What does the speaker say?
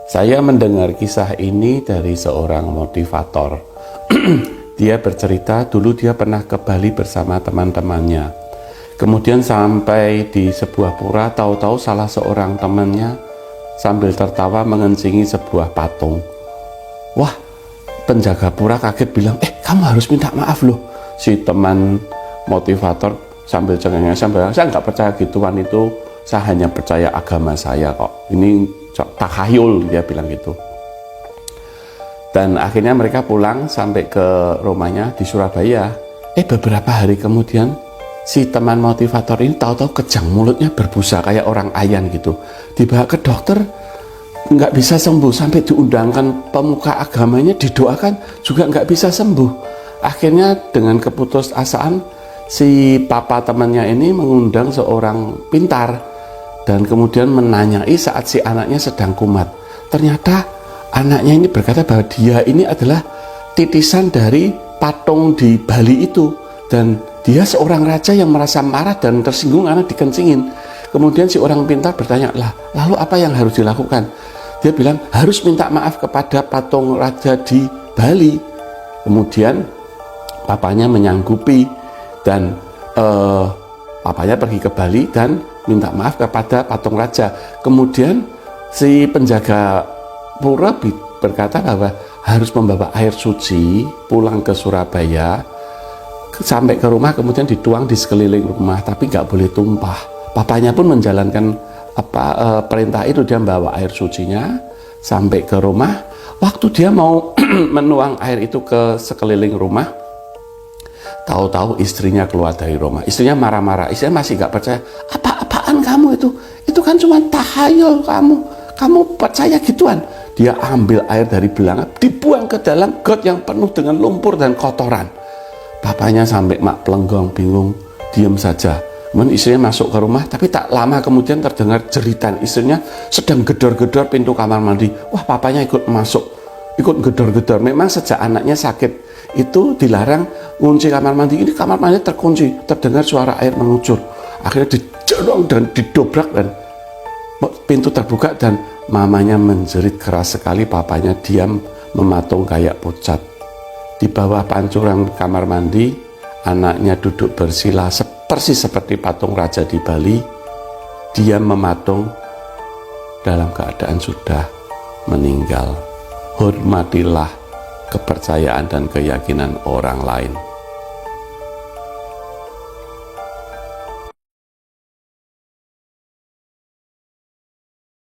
Saya mendengar kisah ini dari seorang motivator. Dia bercerita dulu dia pernah ke Bali bersama teman-temannya. Kemudian sampai di sebuah pura, tahu-tahu salah seorang temannya sambil tertawa mengencingi sebuah patung. Wah, penjaga pura kaget bilang, kamu harus minta maaf loh. Si teman motivator sambil cengengnya, saya nggak percaya gituan itu, saya hanya percaya agama saya kok. Ini takhayul, dia bilang gitu. Dan akhirnya mereka pulang sampai ke rumahnya di Surabaya. Beberapa hari kemudian si teman motivator ini tahu-tahu kejang, mulutnya berbusa kayak orang ayan gitu. Dibawa ke dokter, nggak bisa sembuh, sampai diundangkan pemuka agamanya, didoakan juga nggak bisa sembuh. Akhirnya dengan keputusasaan si papa temannya ini mengundang seorang pintar dan kemudian menanyai saat si anaknya sedang kumat. Ternyata anaknya ini berkata bahwa dia ini adalah titisan dari patung di Bali itu, dan dia seorang raja yang merasa marah dan tersinggung karena dikencingin. Kemudian si orang pintar bertanya, lalu apa yang harus dilakukan? Dia bilang harus minta maaf kepada patung raja di Bali. Kemudian papanya menyanggupi dan papanya pergi ke Bali dan minta maaf kepada patung raja. Kemudian si penjaga pura berkata bahwa harus membawa air suci pulang ke Surabaya, sampai ke rumah kemudian dituang di sekeliling rumah, tapi nggak boleh tumpah. Papanya pun menjalankan perintah itu, dia membawa air sucinya sampai ke rumah. Waktu dia mau menuang air itu ke sekeliling rumah, tahu-tahu istrinya keluar dari rumah. Istrinya marah-marah, istrinya masih nggak percaya. Apa-apaan kamu itu kan cuma tahayul, kamu percaya gituan? Dia ambil air dari belanga, dibuang ke dalam got yang penuh dengan lumpur dan kotoran. Bapaknya sampai mak pelenggong, bingung, diam saja. Kemudian istrinya masuk ke rumah, tapi tak lama kemudian terdengar jeritan istrinya sedang gedor-gedor pintu kamar mandi. Wah, papanya ikut masuk, ikut gedor-gedor. Memang sejak anaknya sakit itu dilarang kunci kamar mandi. Ini kamar mandi terkunci, terdengar suara air mengucur. Akhirnya didorong dan didobrak dan pintu terbuka dan mamanya menjerit keras sekali. Papanya diam mematung kayak pucat. Di bawah pancuran kamar mandi, anaknya duduk bersila persis seperti patung raja di Bali. Dia mematung dalam keadaan sudah meninggal. Hormatilah kepercayaan dan keyakinan orang lain.